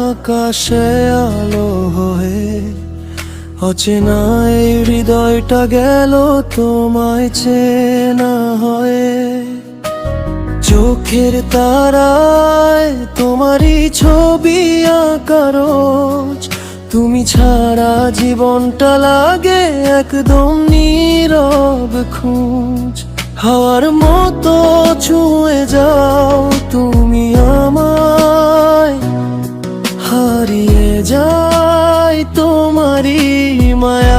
আকাশে আলো হয়ে অচেনা এই হৃদয়টা গেল তোমায় চেনা হয়ে। চোখের তারায় তোমারই ছবি আঁকা রোজ, তুমি ছাড়া জীবনটা লাগে একদম নীরব খোঁজ। হাওয়ার মতো ছুঁয়ে যাও তুমি আমায়, হারিয়ে যায় তোমারই মায়া।